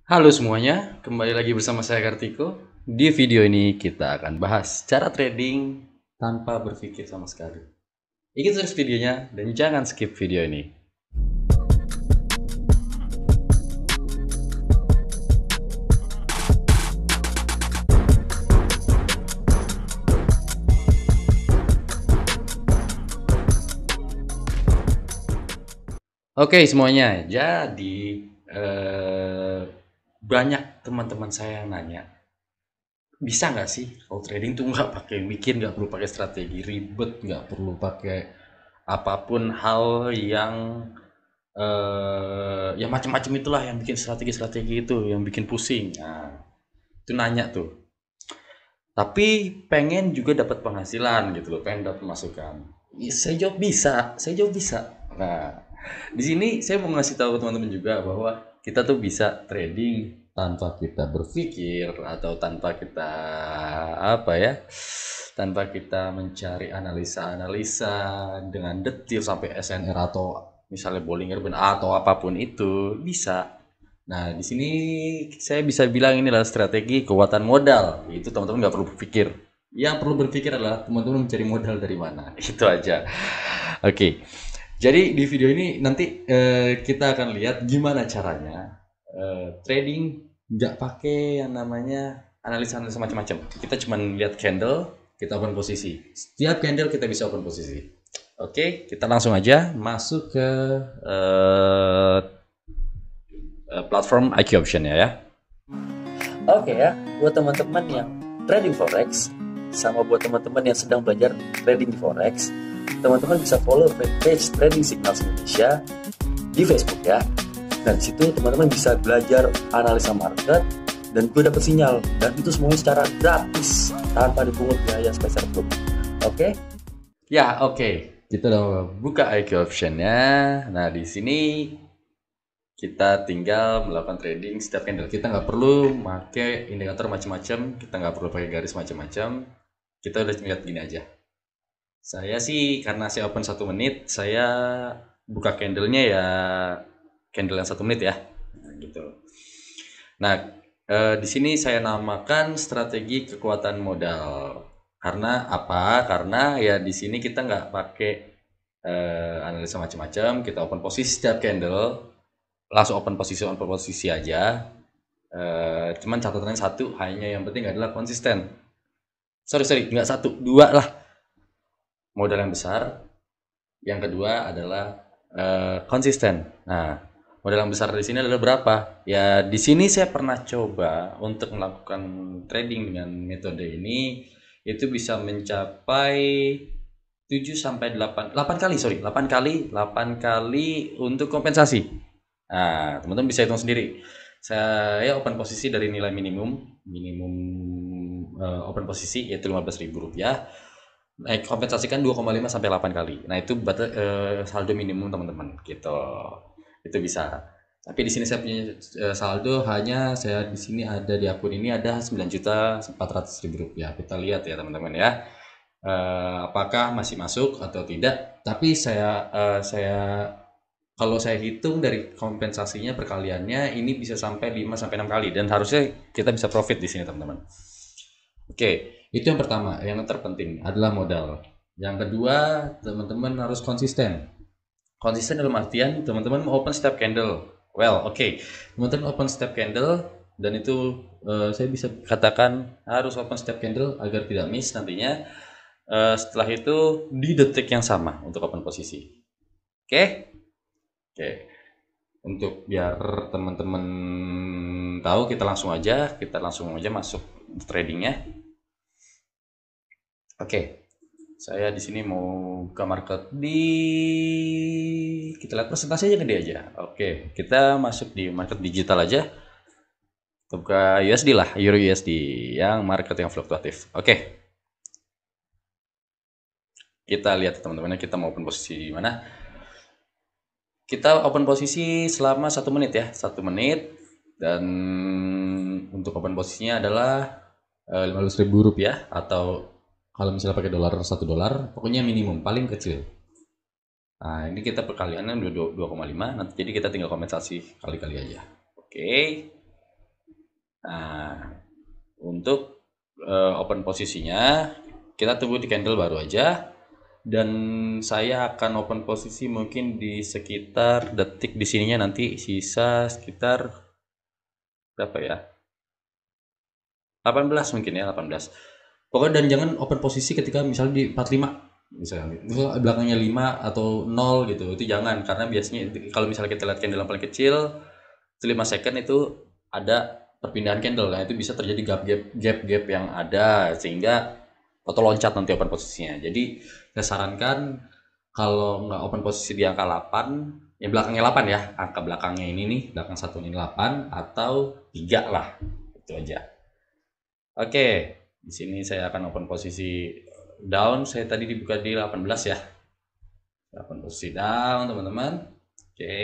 Halo semuanya, kembali lagi bersama saya Kartiko. Di video ini kita akan bahas cara trading tanpa berpikir sama sekali. Ikuti terus videonya dan jangan skip video ini. Oke semuanya, jadi banyak teman-teman saya yang nanya, bisa nggak sih kalau trading tuh nggak pakai mikir, nggak perlu pakai strategi ribet, nggak perlu pakai apapun hal yang ya macam-macam itulah yang bikin strategi-strategi itu, yang bikin pusing. Nah, itu nanya tuh. Tapi pengen juga dapat penghasilan gitu loh, pengen dapat masukan. Ya, saya jawab bisa, saya jawab bisa. Nah, di sini saya mau ngasih tahu teman-teman juga bahwa kita tuh bisa trading tanpa kita berpikir atau tanpa kita apa ya, tanpa kita mencari analisa-analisa dengan detail sampai SNR atau misalnya Bollinger Band atau apapun itu bisa. Nah, di sini saya bisa bilang ini adalah strategi kekuatan modal. Itu teman-teman nggak perlu berpikir. Yang perlu berpikir adalah teman-teman mencari modal dari mana. Itu aja. Oke. Jadi di video ini nanti kita akan lihat gimana caranya trading nggak pakai yang namanya analisa-analisa macam-macam. Kita cuma lihat candle, kita open posisi. Setiap candle kita bisa open posisi. Oke, kita langsung aja masuk ke platform IQ Option ya. Oke ya, buat teman-teman yang trading forex, sama buat teman-teman yang sedang belajar trading di forex, teman-teman bisa follow page Trading Signals Indonesia di Facebook ya. Dan situ teman-teman bisa belajar analisa market dan gue dapet sinyal, dan itu semuanya secara gratis tanpa dipungut biaya spesial pun. Oke? Ya, oke. Kita udah buka IQ Option-nya. Nah, di sini kita tinggal melakukan trading setiap candle. Kita nggak perlu pakai indikator macam-macam, kita nggak perlu pakai garis macam-macam. Kita udah lihat gini aja. Saya sih karena saya open 1 menit, saya buka candlenya ya candle yang 1 menit ya, gitu. Nah, di sini saya namakan strategi kekuatan modal. Karena apa? Karena ya di sini kita nggak pakai analisa macam-macam, kita open posisi setiap candle, langsung open posisi aja. Cuman catatannya satu, hanya yang penting adalah konsisten. Sorry, nggak satu, dua lah. Modal yang besar. Yang kedua adalah konsisten. Nah, modal yang besar di sini adalah berapa? Ya, di sini saya pernah coba untuk melakukan trading dengan metode ini, itu bisa mencapai 7 sampai 8 kali, 8 kali untuk kompensasi. Nah, teman-teman bisa hitung sendiri. Saya open posisi dari nilai minimum open posisi yaitu Rp15.000. Naik kompensasikan 2,5 sampai 8 kali. Nah, itu saldo minimum teman-teman gitu. Itu bisa. Tapi di sini saya punya saldo hanya saya di sini ada di akun ini ada Rp9.400.000. Kita lihat ya teman-teman ya. Apakah masih masuk atau tidak? Tapi kalau saya hitung dari kompensasinya perkaliannya ini bisa sampai 5 sampai 6 kali dan harusnya kita bisa profit di sini teman-teman. Oke, itu yang pertama, yang terpenting adalah modal. Yang kedua, teman-teman harus konsisten. Konsisten dalam artian teman-teman mau open setiap candle. Well, oke. Teman-teman open setiap candle dan itu saya bisa katakan harus open setiap candle agar tidak miss nantinya. Setelah itu di detik yang sama untuk open posisi. Oke? Oke. Untuk biar teman-teman tahu, kita langsung aja masuk tradingnya. Oke, saya di sini mau buka market kita lihat presentasi aja gede aja. Oke, kita masuk di market digital aja. Kita buka USD lah, Euro USD yang market yang fluktuatif. Oke. Kita lihat teman-teman, kita mau open posisi di mana? Kita open posisi selama 1 menit ya, 1 menit, dan untuk open posisinya adalah Rp15.000 atau kalau misalnya pakai dolar $1, pokoknya minimum paling kecil. Nah, ini kita perkaliannya 2,5, nanti jadi kita tinggal kompensasi kali-kali aja. Oke. Nah, untuk open posisinya kita tunggu di candle baru aja, dan saya akan open posisi mungkin di sekitar detik di sininya, nanti sisa sekitar berapa ya, 18 mungkin ya, 18 pokoknya. Dan jangan open posisi ketika misalnya di 45 misalnya belakangnya 5 atau 0 gitu, itu jangan, karena biasanya kalau misalnya kita lihat candle yang paling kecil 5 second itu ada perpindahan candle. Nah, itu bisa terjadi gap yang ada sehingga atau loncat nanti open posisinya. Jadi saya sarankan kalau nggak open posisi di angka 8, yang belakangnya 8 ya, angka belakangnya ini nih, belakang satu ini 8 atau 3 lah, itu aja. Oke, di sini saya akan open posisi down. Saya tadi dibuka di 18 ya, open posisi down teman-teman. Oke,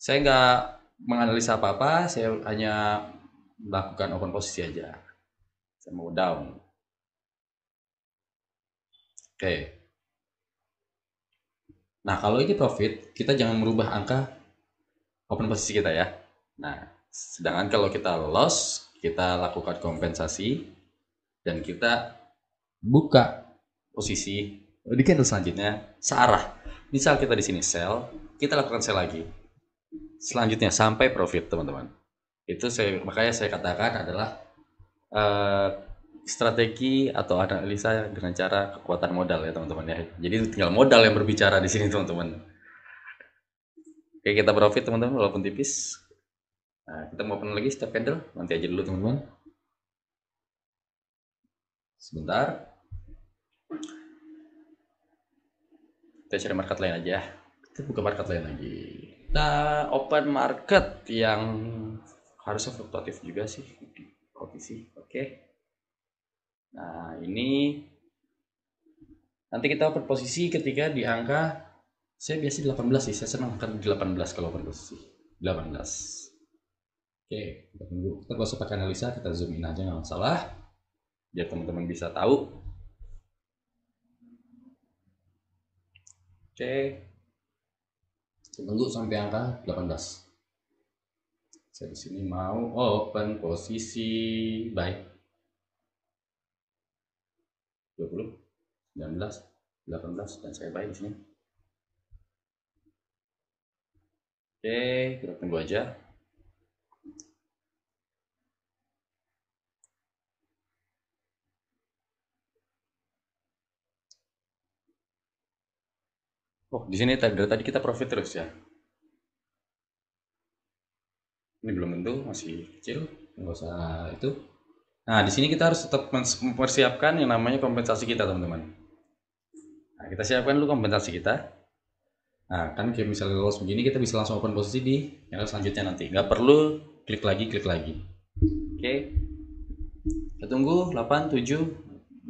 saya nggak menganalisa apa-apa, saya hanya melakukan open posisi aja. Saya mau down. Oke. Nah, kalau ini profit, kita jangan merubah angka open posisi kita ya. Nah, sedangkan kalau kita loss, kita lakukan kompensasi dan kita buka posisi di candle selanjutnya searah. Misal kita di sini sell, kita lakukan sell lagi. Selanjutnya sampai profit, teman-teman. Itu makanya saya katakan adalah strategi atau analisa dengan cara kekuatan modal ya, teman-teman ya. Jadi tinggal modal yang berbicara di sini, teman-teman. Oke, kita profit teman-teman walaupun tipis. Nah, kita mau open lagi step candle, nanti aja dulu teman-teman. Sebentar. Kita cari market lain aja. Kita buka market lain lagi. Kita open market yang harusnya fluktuatif juga sih di posisi. Oke. Nah, ini nanti kita open posisi ketika di angka, saya biasa di 18 sih, saya senang kan di 18 kalau open posisi 18. Oke, kita tunggu. Kita gak usah pakai analisa, kita zoom in aja, nggak masalah, biar teman-teman bisa tahu. Oke, kita tunggu sampai angka 18. Saya di sini mau open posisi buy 20, 19, 18, dan saya buy di sini. Oke, kita tunggu aja. Oh, di sini dari tadi kita profit terus ya. Ini belum tentu, masih kecil, nggak usah itu. Nah, di sini kita harus tetap mempersiapkan yang namanya kompensasi kita, teman-teman. Nah, kita siapkan dulu kompensasi kita. Nah, kan kayak misalnya loss begini, kita bisa langsung open posisi di yang selanjutnya nanti. Nggak perlu klik lagi. Oke. Kita tunggu 8, 7,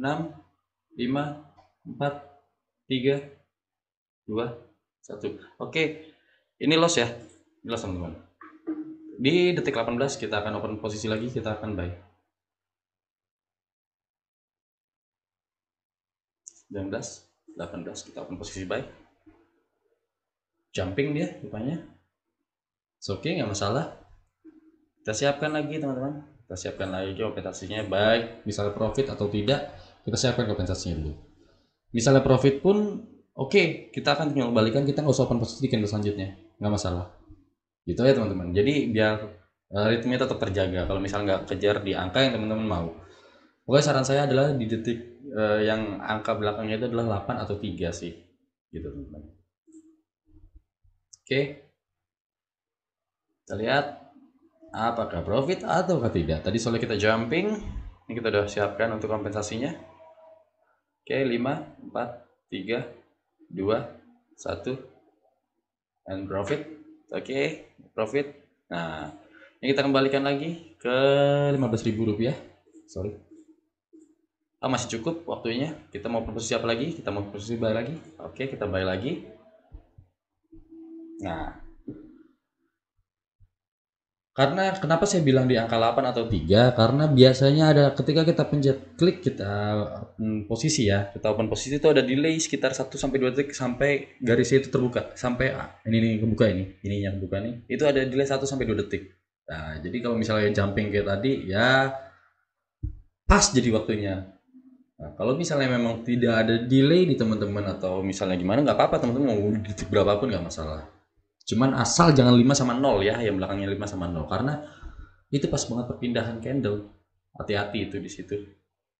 6, 5, 4, 3, 2, 1. Oke. Ini loss ya. Ini loss, teman-teman. Di detik 18 kita akan open posisi lagi, kita akan buy. 19, 18 kita open posisi buy. Jumping dia rupanya. Oke, nggak masalah. Kita siapkan lagi, teman-teman. Kita siapkan lagi kompensasinya, baik misalnya profit atau tidak, kita siapkan kompensasinya dulu. Misalnya profit pun oke, kita akan tinggal balikan, kita nggak usah open posisi di candle selanjutnya, nggak masalah. Gitu ya teman-teman. Jadi biar ritmenya tetap terjaga. Kalau misalnya nggak kejar di angka yang teman-teman mau. Pokoknya saran saya adalah di detik yang angka belakangnya itu adalah 8 atau 3 sih. Gitu teman-teman. Oke. Kita lihat apakah profit atau tidak. Tadi soalnya kita jumping. Ini kita udah siapkan untuk kompensasinya. Oke, 5, 4, 3, 2, 1. And profit. Oke, profit. Nah, ini kita kembalikan lagi ke Rp15.000. Sorry. Masih cukup waktunya. Kita mau posisi apa lagi? Kita mau posisi buy lagi. Oke, kita buy lagi. Nah, karena kenapa saya bilang di angka 8 atau 3? Karena biasanya ada ketika kita pencet klik, kita posisi ya, kita open posisi itu ada delay sekitar 1-2 detik sampai garisnya itu terbuka, sampai ini kebuka, ini yang kebuka nih, itu ada delay 1-2 detik. Nah, jadi kalau misalnya jumping kayak tadi ya pas jadi waktunya. Nah, kalau misalnya memang tidak ada delay di teman-teman atau misalnya gimana nggak apa-apa, teman-teman mau detik berapapun nggak masalah. Cuman asal jangan 5 sama 0 ya, yang belakangnya 5 sama 0 karena itu pas banget perpindahan candle. Hati-hati itu di situ.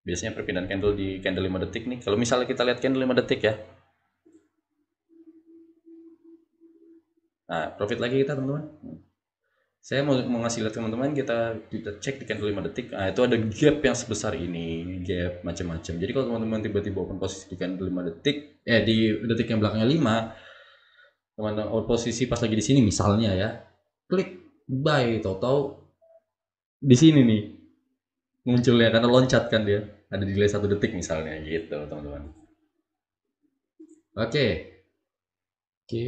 Biasanya perpindahan candle di candle 5 detik nih. Kalau misalnya kita lihat candle 5 detik ya. Nah, profit lagi kita teman-teman. Saya mau ngasih lihat teman-teman, kita cek di candle 5 detik. Nah, itu ada gap yang sebesar ini, gap macam-macam. Jadi kalau teman-teman tiba-tiba open posisi di candle 5 detik, di detik yang belakangnya 5, teman-teman open posisi pas lagi di sini misalnya ya. Klik buy, tahu-tahu di sini nih munculnya karena loncat kan dia. Ada delay 1 detik misalnya gitu, teman-teman. Oke. Oke.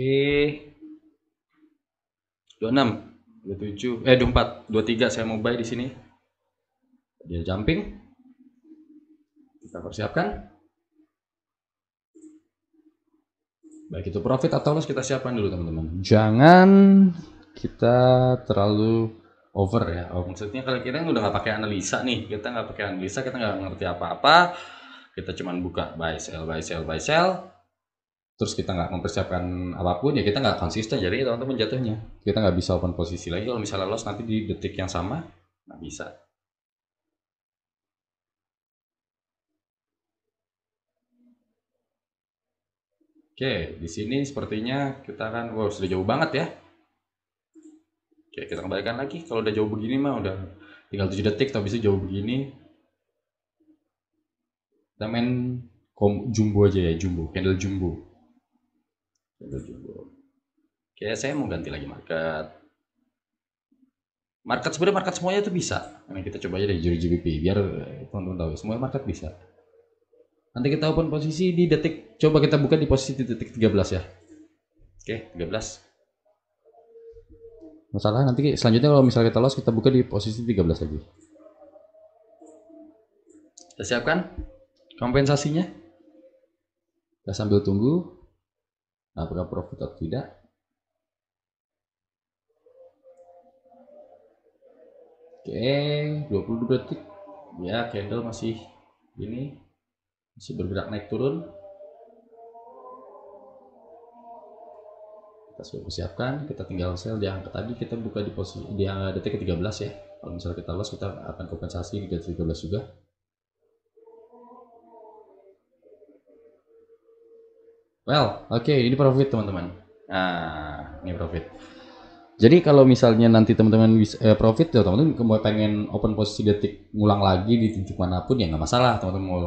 26, 27, 24, 23 saya mau buy di sini. Dia jumping. Kita persiapkan. Baik itu profit atau loss kita siapkan dulu teman-teman. Jangan kita terlalu over ya. Oh, maksudnya kalau kita udah nggak pakai analisa nih, kita nggak pakai analisa, kita nggak ngerti apa-apa, kita cuman buka buy sell buy sell buy sell, terus kita nggak mempersiapkan apapun ya kita nggak konsisten. Jadi teman-teman jatuhnya kita nggak bisa open posisi lagi. Kalau misalnya loss nanti di detik yang sama nggak bisa. Oke, di sini sepertinya kita kan, wow sudah jauh banget ya. Oke, kita kembalikan lagi. Kalau udah jauh begini mah udah tinggal 7 detik, tapi bisa jauh begini. Kita main jumbo aja ya, jumbo, candle jumbo. Candle jumbo. Oke, saya mau ganti lagi market. Sebenarnya market semuanya itu bisa. Ini kita coba aja deh juri GBP biar teman-teman tahu. Semua market bisa. Nanti kita open posisi di detik, coba kita buka di posisi di detik 13 ya. Oke, 13. Masalah nanti selanjutnya kalau misalnya kita loss kita buka di posisi 13 lagi. Kita siapkan kompensasinya. Kita sambil tunggu apakah profit atau tidak. Oke, 20 detik. Ya, candle masih ini masih bergerak naik turun. Kita sudah persiapkan, kita tinggal sell di angka tadi, kita buka di posisi di detik ke-13 ya. Kalau misalnya kita loss kita akan kompensasi di detik 13 juga. Well, oke, ini profit teman-teman. Nah, ini profit. Jadi kalau misalnya nanti teman-teman bisa profit ya teman-teman mau pengen open posisi detik ngulang lagi di titik manapun ya nggak masalah. Teman-teman mau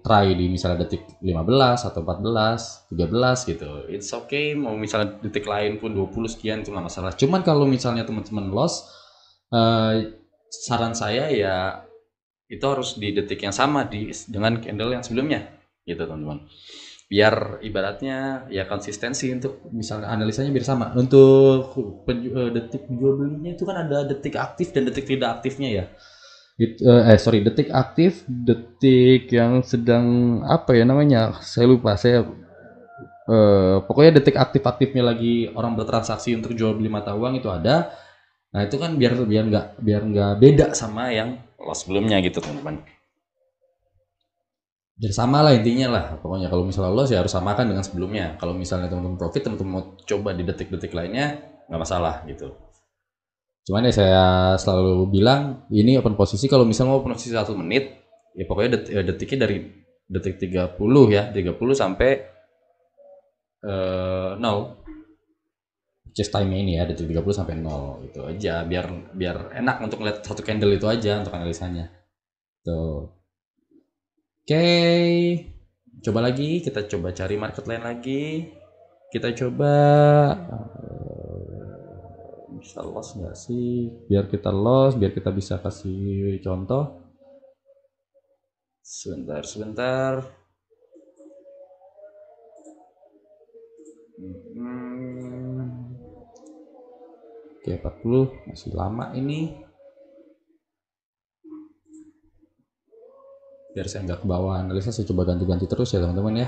try di misalnya detik 15 atau 14, 13 gitu. It's okay. Mau misalnya detik lain pun 20 sekian itu nggak masalah. Cuman kalau misalnya teman-teman loss, saran saya ya itu harus di detik yang sama dengan candle yang sebelumnya gitu teman-teman. Biar ibaratnya ya konsistensi untuk misalnya analisanya biar sama. Untuk detik jual belinya itu kan ada detik aktif dan detik tidak aktifnya ya. Detik aktif, detik yang sedang apa ya namanya? Saya lupa. Pokoknya detik aktifnya lagi orang bertransaksi untuk jual beli mata uang itu ada. Nah, itu kan biar nggak beda sama yang loss sebelumnya gitu, teman-teman. Jadi sama lah intinya lah pokoknya kalau misalnya loss ya harus samakan dengan sebelumnya. Kalau misalnya teman-teman profit, teman-teman mau coba di detik-detik lainnya nggak masalah gitu. Cuman ya saya selalu bilang ini open posisi kalau misalnya mau open posisi 1 menit ya pokoknya detiknya dari detik 30 ya 30 sampai 0 just time ini ya detik 30 sampai 0 gitu aja biar enak untuk lihat satu candle itu aja untuk analisanya tuh. Oke, coba lagi, kita coba cari market lain lagi. Kita coba bisa loss nggak sih? Biar kita loss, biar kita bisa kasih contoh. Sebentar. Oke, 40 masih lama ini. Biar saya nggak ke bawah analisa, saya coba ganti-ganti terus ya teman-teman ya.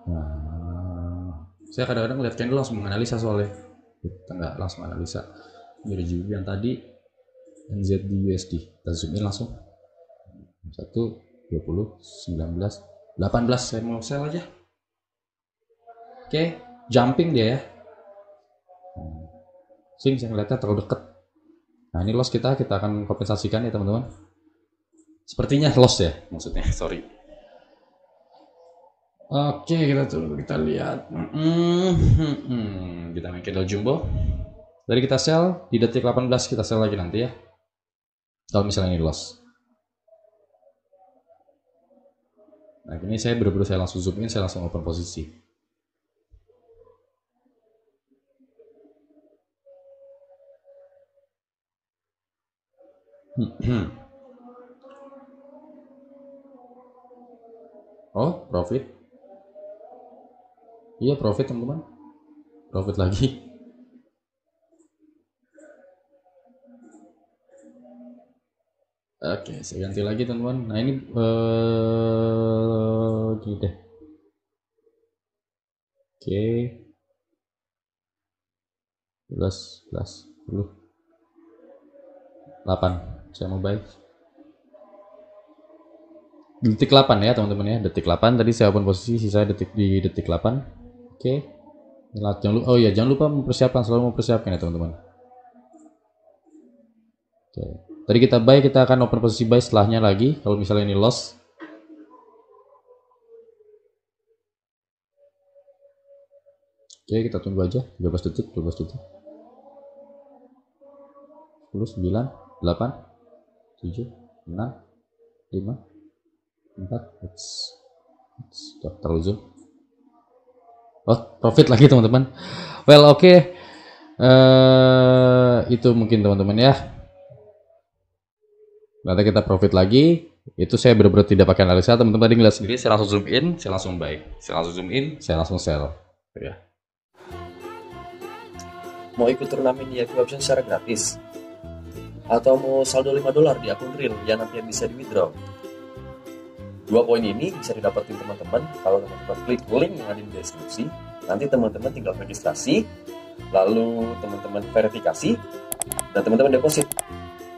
Nah, saya kadang-kadang lihat candle langsung menganalisa soalnya kita nggak langsung analisa. Jadi juga yang tadi NZD USD. Kita zoom in langsung. 1, 20, 19, 18. Saya mau sell aja. Oke, jumping dia ya. Saya ngeliatnya terlalu deket. Nah ini loss kita akan kompensasikan ya teman-teman. Sepertinya loss ya maksudnya, sorry. Oke, kita lihat. Kita main candle jumbo. Tadi kita sell di detik 18, kita sell lagi nanti ya. Kalau misalnya ini loss. Nah ini saya bener-bener saya langsung zoom in, saya langsung open posisi. Oh, profit. Iya, profit teman-teman. Profit lagi. Oke, saya ganti lagi teman-teman. Nah ini gini deh. Oke. 11, 10, 8. Saya mau buy. Detik 8 ya teman-teman ya. Detik 8 tadi saya open posisi, sisa detik di detik 8. Oke. Jangan lupa, oh iya, jangan lupa selalu mempersiapkan ya teman-teman. Oke. Tadi kita buy, kita akan open posisi buy setelahnya lagi kalau misalnya ini loss. Oke, kita tunggu aja 12 detik, 12 detik. 10, 9, 8, 7, 6, 5, 4, terlalu zoom. Oh, profit lagi teman-teman. Well, oke. Itu mungkin teman-teman ya. Nanti kita profit lagi. Itu saya benar-benar tidak pakai analisa. Teman-teman tadi ngeliat sendiri, saya langsung zoom in, saya langsung buy. Saya langsung zoom in, saya langsung sell. Ya. Mau ikut turnamen di IQ Option secara gratis? Atau mau saldo $5 di akun real yang nantinya bisa di withdraw? 2 poin ini bisa didapetin teman-teman kalau teman-teman klik link yang ada di deskripsi. Nanti teman-teman tinggal registrasi, lalu teman-teman verifikasi, dan teman-teman deposit.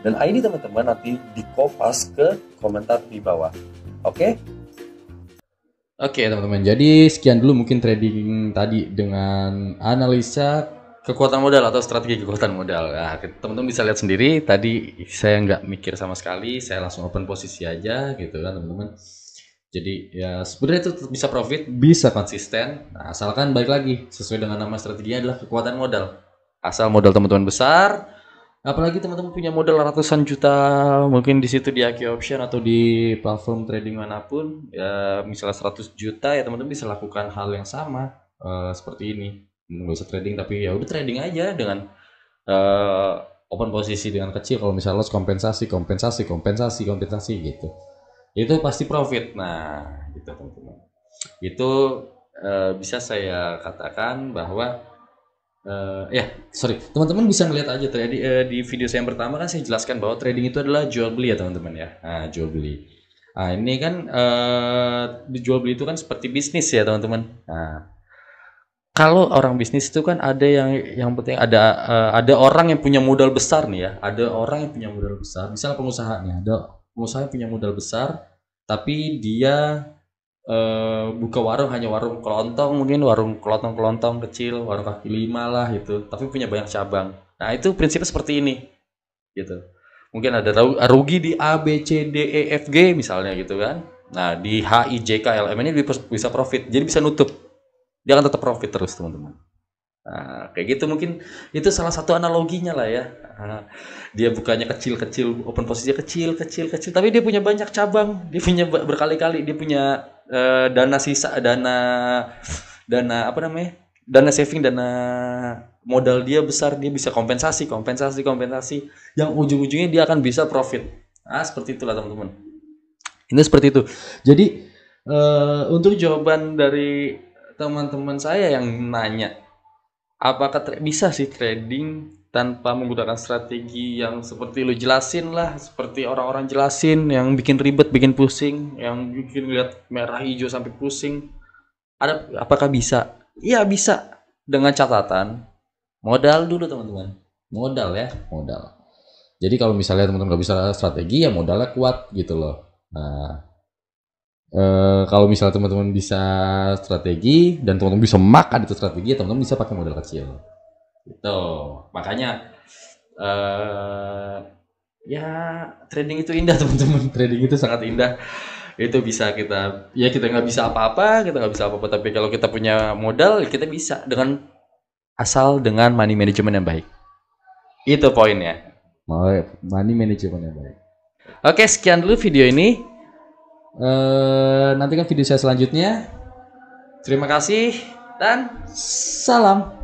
Dan ID teman-teman nanti di-kopas ke komentar di bawah. Oke? Oke teman-teman, jadi sekian dulu mungkin trading tadi dengan analisa kekuatan modal atau strategi kekuatan modal. Nah, teman-teman bisa lihat sendiri, tadi saya nggak mikir sama sekali, saya langsung open posisi aja gitu kan teman-teman. Jadi ya sebenarnya itu tetap bisa profit, bisa konsisten. Nah, asalkan balik lagi sesuai dengan nama strateginya adalah kekuatan modal. Asal modal teman-teman besar, apalagi teman-teman punya modal ratusan juta, mungkin di situ di IQ Option atau di platform trading manapun, ya misalnya 100 juta ya teman-teman bisa lakukan hal yang sama seperti ini. Nggak usah trading tapi ya udah trading aja dengan open posisi dengan kecil. Kalau misalnya loss kompensasi gitu. Itu pasti profit. Nah, gitu teman-teman. Itu bisa saya katakan bahwa teman-teman bisa melihat aja tadi di video saya yang pertama kan saya jelaskan bahwa trading itu adalah jual beli ya teman-teman ya. Nah, jual beli. Nah, ini kan jual beli itu kan seperti bisnis ya teman-teman. Nah, kalau orang bisnis itu kan ada yang penting ada orang yang punya modal besar nih ya. Ada orang yang punya modal besar. Misalnya pengusaha nih, ada pengusaha yang punya modal besar, tapi dia buka warung hanya warung kelontong, mungkin warung kelontong kecil, warung kaki lima lah gitu, tapi punya banyak cabang. Nah itu prinsipnya seperti ini, gitu. Mungkin ada rugi di A, B, C, D, E, F, G misalnya gitu kan. Nah di H, I, J, K, L, M ini bisa profit, jadi bisa nutup. Dia akan tetap profit terus teman-teman. Nah, kayak gitu mungkin itu salah satu analoginya lah ya. Nah, dia bukanya kecil-kecil, open posisinya kecil, tapi dia punya banyak cabang, dia punya berkali-kali, dia punya dana sisa, dana apa namanya? Dana saving, dana modal dia besar, dia bisa kompensasi, yang ujung-ujungnya dia akan bisa profit. Nah, seperti itulah teman-teman. Ini seperti itu. Jadi untuk jawaban dari teman-teman saya yang nanya, apakah bisa sih trading tanpa menggunakan strategi yang seperti lu jelasin lah, seperti orang-orang jelasin yang bikin ribet, bikin pusing, yang bikin lihat merah hijau sampai pusing? Apakah bisa? Iya bisa, dengan catatan modal dulu teman-teman. Modal ya, modal. Jadi kalau misalnya teman-teman nggak bisa strategi, ya modalnya kuat gitu loh. Nah, kalau misalnya teman-teman bisa strategi dan teman-teman bisa makan itu strategi, teman-teman bisa pakai modal kecil. Gitu. Makanya ya trading itu indah teman-teman. Trading itu sangat indah. Itu bisa kita nggak bisa apa-apa, tapi kalau kita punya modal kita bisa dengan money management yang baik. Itu poinnya. Money management yang baik. Oke, sekian dulu video ini. Nantikan video saya selanjutnya. Terima kasih dan salam.